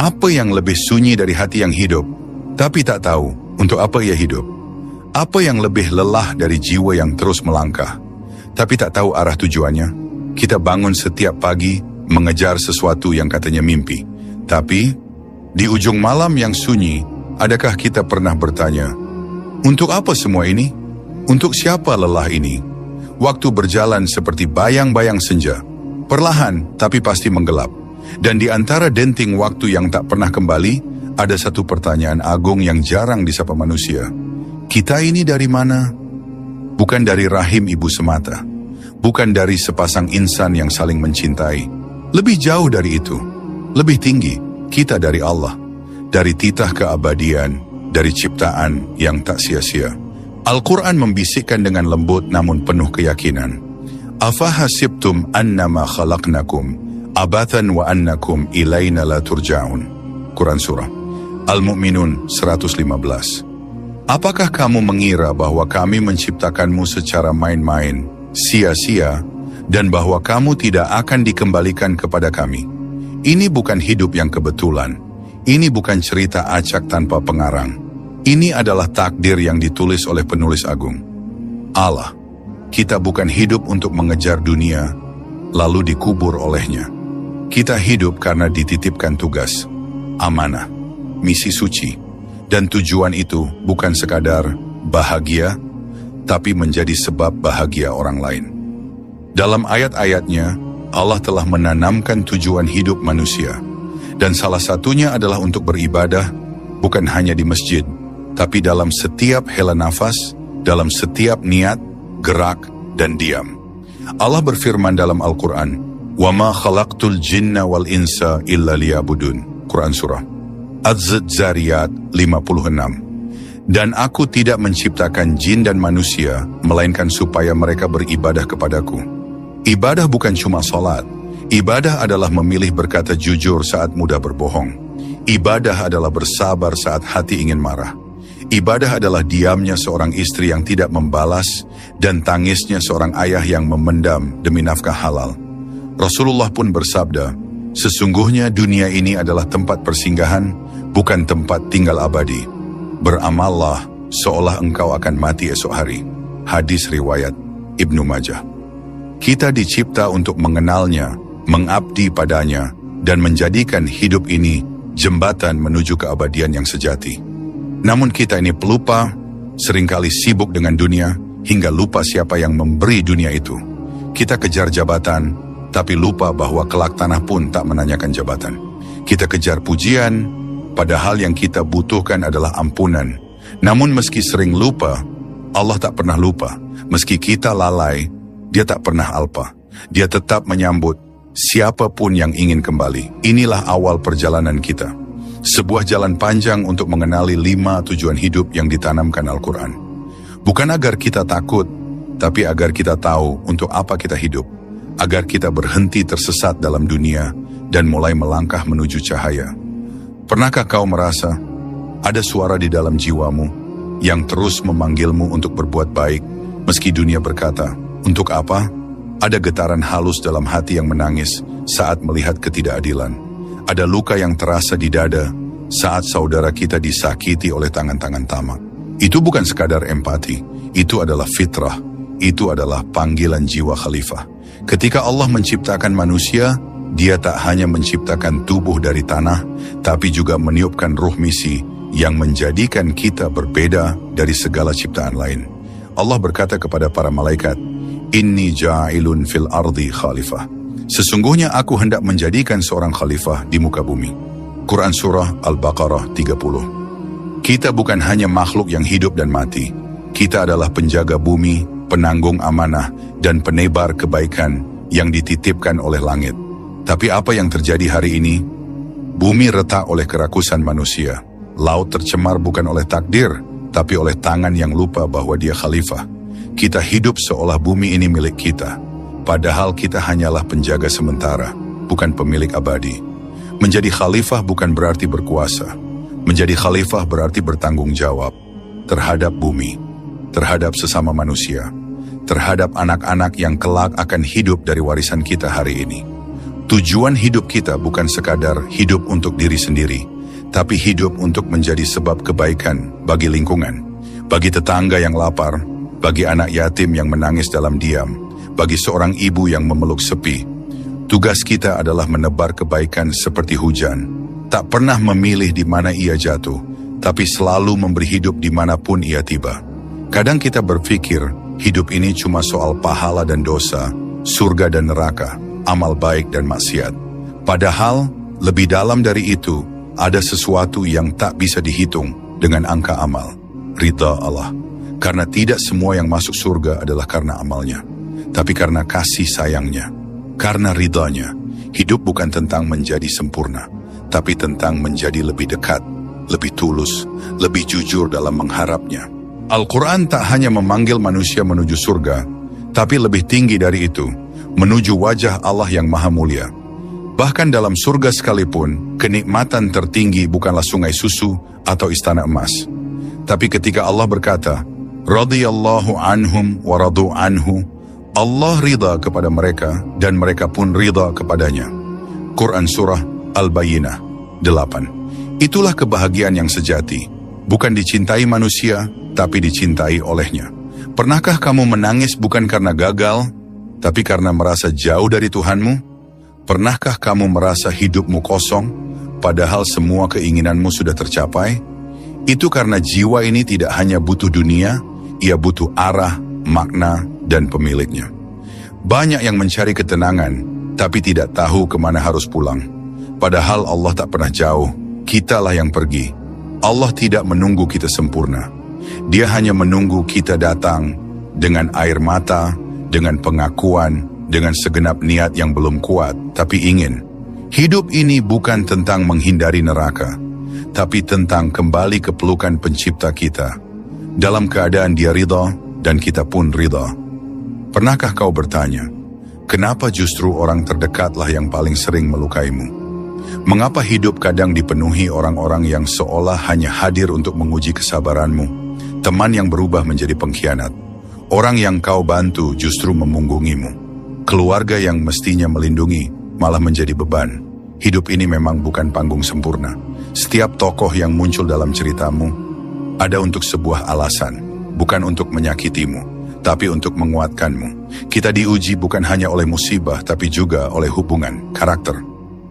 Apa yang lebih sunyi dari hati yang hidup, tapi tak tahu untuk apa ia hidup? Apa yang lebih lelah dari jiwa yang terus melangkah, tapi tak tahu arah tujuannya? Kita bangun setiap pagi, mengejar sesuatu yang katanya mimpi. Tapi, di ujung malam yang sunyi, adakah kita pernah bertanya, untuk apa semua ini? Untuk siapa lelah ini? Waktu berjalan seperti bayang-bayang senja, perlahan tapi pasti menggelap. Dan di antara denting waktu yang tak pernah kembali, ada satu pertanyaan agung yang jarang disapa manusia. Kita ini dari mana? Bukan dari rahim ibu semata. Bukan dari sepasang insan yang saling mencintai. Lebih jauh dari itu. Lebih tinggi, kita dari Allah. Dari titah keabadian, dari ciptaan yang tak sia-sia. Al-Quran membisikkan dengan lembut namun penuh keyakinan. Afahasibtum annama khalaqnakum abathan wa annakum ilaina la turja'un. Quran Surah Al-Mu'minun 115. Apakah kamu mengira bahwa kami menciptakanmu secara main-main, sia-sia, dan bahwa kamu tidak akan dikembalikan kepada kami? Ini bukan hidup yang kebetulan. Ini bukan cerita acak tanpa pengarang. Ini adalah takdir yang ditulis oleh penulis agung. Allah, kita bukan hidup untuk mengejar dunia, lalu dikubur olehnya. Kita hidup karena dititipkan tugas, amanah, misi suci, dan tujuan itu bukan sekadar bahagia, tapi menjadi sebab bahagia orang lain. Dalam ayat-ayatnya, Allah telah menanamkan tujuan hidup manusia, dan salah satunya adalah untuk beribadah, bukan hanya di masjid, tapi dalam setiap hela nafas, dalam setiap niat, gerak, dan diam. Allah berfirman dalam Al-Quran, وَمَا خَلَقْتُ الْجِنَّ وَالْإِنسَ إِلَّا لِيَعْبُدُونَ. Quran Surah Az-Zariyat 56. Dan aku tidak menciptakan jin dan manusia, melainkan supaya mereka beribadah kepadaku. Ibadah bukan cuma salat. Ibadah adalah memilih berkata jujur saat mudah berbohong. Ibadah adalah bersabar saat hati ingin marah. Ibadah adalah diamnya seorang istri yang tidak membalas dan tangisnya seorang ayah yang memendam demi nafkah halal. Rasulullah pun bersabda, sesungguhnya dunia ini adalah tempat persinggahan, bukan tempat tinggal abadi. Beramallah seolah engkau akan mati esok hari. Hadis riwayat Ibnu Majah. Kita dicipta untuk mengenalnya, mengabdi padanya, dan menjadikan hidup ini jembatan menuju keabadian yang sejati. Namun kita ini pelupa, seringkali sibuk dengan dunia, hingga lupa siapa yang memberi dunia itu. Kita kejar jabatan, tapi lupa bahwa kelak tanah pun tak menanyakan jabatan. Kita kejar pujian, padahal yang kita butuhkan adalah ampunan. Namun meski sering lupa, Allah tak pernah lupa. Meski kita lalai, Dia tak pernah alpa. Dia tetap menyambut siapapun yang ingin kembali. Inilah awal perjalanan kita. Sebuah jalan panjang untuk mengenali 5 tujuan hidup yang ditanamkan Al-Quran. Bukan agar kita takut, tapi agar kita tahu untuk apa kita hidup. Agar kita berhenti tersesat dalam dunia dan mulai melangkah menuju cahaya. Pernahkah kau merasa ada suara di dalam jiwamu yang terus memanggilmu untuk berbuat baik, meski dunia berkata, untuk apa? Ada getaran halus dalam hati yang menangis saat melihat ketidakadilan. Ada luka yang terasa di dada saat saudara kita disakiti oleh tangan-tangan tamak. Itu bukan sekadar empati, itu adalah fitrah, itu adalah panggilan jiwa khalifah. Ketika Allah menciptakan manusia, Dia tak hanya menciptakan tubuh dari tanah, tapi juga meniupkan ruh misi yang menjadikan kita berbeda dari segala ciptaan lain. Allah berkata kepada para malaikat, Inni ja'ilun fil ardi khalifah. Sesungguhnya aku hendak menjadikan seorang khalifah di muka bumi. Quran Surah Al-Baqarah 30. Kita bukan hanya makhluk yang hidup dan mati. Kita adalah penjaga bumi, penanggung amanah, dan penebar kebaikan yang dititipkan oleh langit. Tapi apa yang terjadi hari ini? Bumi retak oleh kerakusan manusia. Laut tercemar bukan oleh takdir, tapi oleh tangan yang lupa bahwa Dia khalifah. Kita hidup seolah bumi ini milik kita, padahal kita hanyalah penjaga sementara, bukan pemilik abadi. Menjadi khalifah bukan berarti berkuasa. Menjadi khalifah berarti bertanggung jawab terhadap bumi, terhadap sesama manusia, terhadap anak-anak yang kelak akan hidup dari warisan kita hari ini. Tujuan hidup kita bukan sekadar hidup untuk diri sendiri, tapi hidup untuk menjadi sebab kebaikan bagi lingkungan, bagi tetangga yang lapar, bagi anak yatim yang menangis dalam diam, bagi seorang ibu yang memeluk sepi. Tugas kita adalah menebar kebaikan seperti hujan, tak pernah memilih di mana ia jatuh, tapi selalu memberi hidup dimanapun ia tiba. Kadang kita berpikir, hidup ini cuma soal pahala dan dosa, surga dan neraka, amal baik dan maksiat. Padahal, lebih dalam dari itu, ada sesuatu yang tak bisa dihitung dengan angka amal, ridha Allah. Karena tidak semua yang masuk surga adalah karena amalnya, tapi karena kasih sayangnya, karena ridhanya. Hidup bukan tentang menjadi sempurna, tapi tentang menjadi lebih dekat, lebih tulus, lebih jujur dalam mengharapnya. Al-Quran tak hanya memanggil manusia menuju surga, tapi lebih tinggi dari itu, menuju wajah Allah yang maha mulia. Bahkan dalam surga sekalipun, kenikmatan tertinggi bukanlah sungai susu atau istana emas. Tapi ketika Allah berkata, radhiyallahu anhum wa radu anhu, Allah ridha kepada mereka dan mereka pun ridha kepadanya. Quran Surah Al-Bayyinah 8. Itulah kebahagiaan yang sejati, bukan dicintai manusia, tapi dicintai olehnya. Pernahkah kamu menangis bukan karena gagal, tapi karena merasa jauh dari Tuhanmu? Pernahkah kamu merasa hidupmu kosong, padahal semua keinginanmu sudah tercapai? Itu karena jiwa ini tidak hanya butuh dunia, ia butuh arah, makna, dan pemiliknya. Banyak yang mencari ketenangan, tapi tidak tahu kemana harus pulang. Padahal Allah tak pernah jauh, kitalah yang pergi. Allah tidak menunggu kita sempurna. Dia hanya menunggu kita datang dengan air mata, dengan pengakuan, dengan segenap niat yang belum kuat, tapi ingin. Hidup ini bukan tentang menghindari neraka, tapi tentang kembali ke pelukan pencipta kita. Dalam keadaan dia ridha, dan kita pun ridha. Pernahkah kau bertanya, kenapa justru orang terdekatlah yang paling sering melukaimu? Mengapa hidup kadang dipenuhi orang-orang yang seolah hanya hadir untuk menguji kesabaranmu? Teman yang berubah menjadi pengkhianat. Orang yang kau bantu justru memunggungimu. Keluarga yang mestinya melindungi malah menjadi beban. Hidup ini memang bukan panggung sempurna. Setiap tokoh yang muncul dalam ceritamu ada untuk sebuah alasan, bukan untuk menyakitimu, tapi untuk menguatkanmu. Kita diuji bukan hanya oleh musibah, tapi juga oleh hubungan, karakter,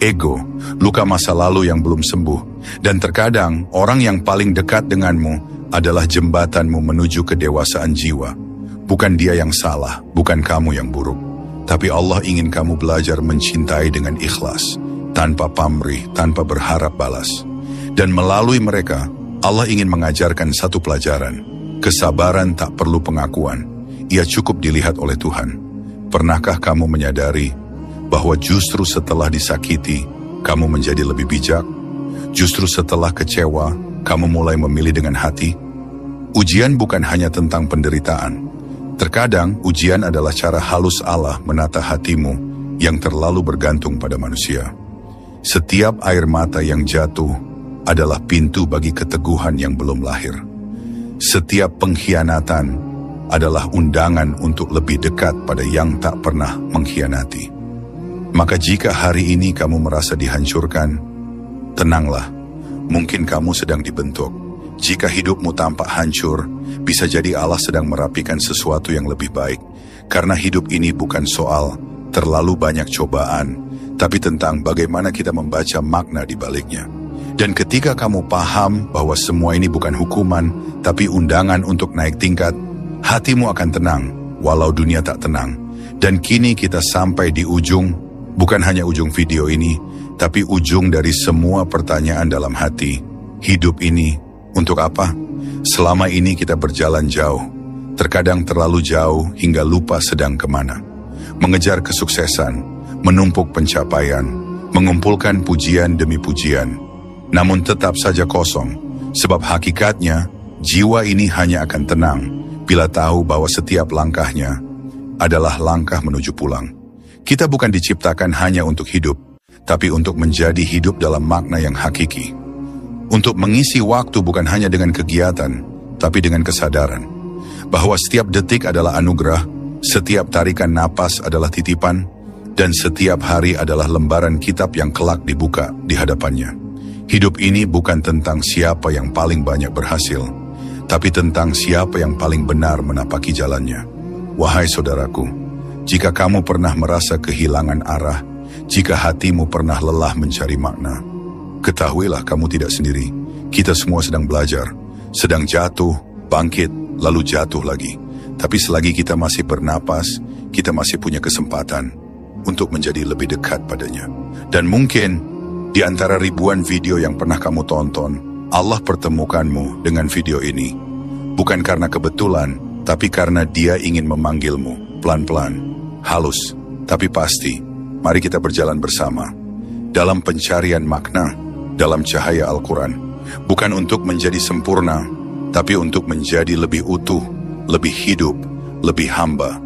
ego, luka masa lalu yang belum sembuh. Dan terkadang orang yang paling dekat denganmu adalah jembatanmu menuju kedewasaan jiwa. Bukan dia yang salah, bukan kamu yang buruk, tapi Allah ingin kamu belajar mencintai dengan ikhlas, tanpa pamrih, tanpa berharap balas. Dan melalui mereka, Allah ingin mengajarkan satu pelajaran. Kesabaran tak perlu pengakuan, ia cukup dilihat oleh Tuhan. Pernahkah kamu menyadari bahwa justru setelah disakiti, kamu menjadi lebih bijak? Justru setelah kecewa, kamu mulai memilih dengan hati? Ujian bukan hanya tentang penderitaan. Terkadang, ujian adalah cara halus Allah menata hatimu yang terlalu bergantung pada manusia. Setiap air mata yang jatuh adalah pintu bagi keteguhan yang belum lahir. Setiap pengkhianatan adalah undangan untuk lebih dekat pada yang tak pernah mengkhianati. Maka jika hari ini kamu merasa dihancurkan, tenanglah, mungkin kamu sedang dibentuk. Jika hidupmu tampak hancur, bisa jadi Allah sedang merapikan sesuatu yang lebih baik. Karena hidup ini bukan soal terlalu banyak cobaan, tapi tentang bagaimana kita membaca makna di baliknya. Dan ketika kamu paham bahwa semua ini bukan hukuman, tapi undangan untuk naik tingkat, hatimu akan tenang, walau dunia tak tenang. Dan kini kita sampai di ujung, bukan hanya ujung video ini, tapi ujung dari semua pertanyaan dalam hati. Hidup ini untuk apa? Selama ini kita berjalan jauh, terkadang terlalu jauh hingga lupa sedang kemana. Mengejar kesuksesan, menumpuk pencapaian, mengumpulkan pujian demi pujian, namun tetap saja kosong, sebab hakikatnya jiwa ini hanya akan tenang bila tahu bahwa setiap langkahnya adalah langkah menuju pulang. Kita bukan diciptakan hanya untuk hidup, tapi untuk menjadi hidup dalam makna yang hakiki. Untuk mengisi waktu bukan hanya dengan kegiatan, tapi dengan kesadaran bahwa setiap detik adalah anugerah, setiap tarikan napas adalah titipan, Dan setiap hari adalah lembaran kitab yang kelak dibuka di hadapannya. Hidup ini bukan tentang siapa yang paling banyak berhasil, tapi tentang siapa yang paling benar menapaki jalannya. Wahai saudaraku, jika kamu pernah merasa kehilangan arah, jika hatimu pernah lelah mencari makna, ketahuilah kamu tidak sendiri. Kita semua sedang belajar, sedang jatuh, bangkit, lalu jatuh lagi. Tapi selagi kita masih bernapas, kita masih punya kesempatan untuk menjadi lebih dekat padanya. Dan mungkin di antara ribuan video yang pernah kamu tonton, Allah pertemukanmu dengan video ini. Bukan karena kebetulan, tapi karena Dia ingin memanggilmu pelan-pelan, halus, tapi pasti. Mari kita berjalan bersama dalam pencarian makna, dalam cahaya Al-Quran. Bukan untuk menjadi sempurna, tapi untuk menjadi lebih utuh, lebih hidup, lebih hamba,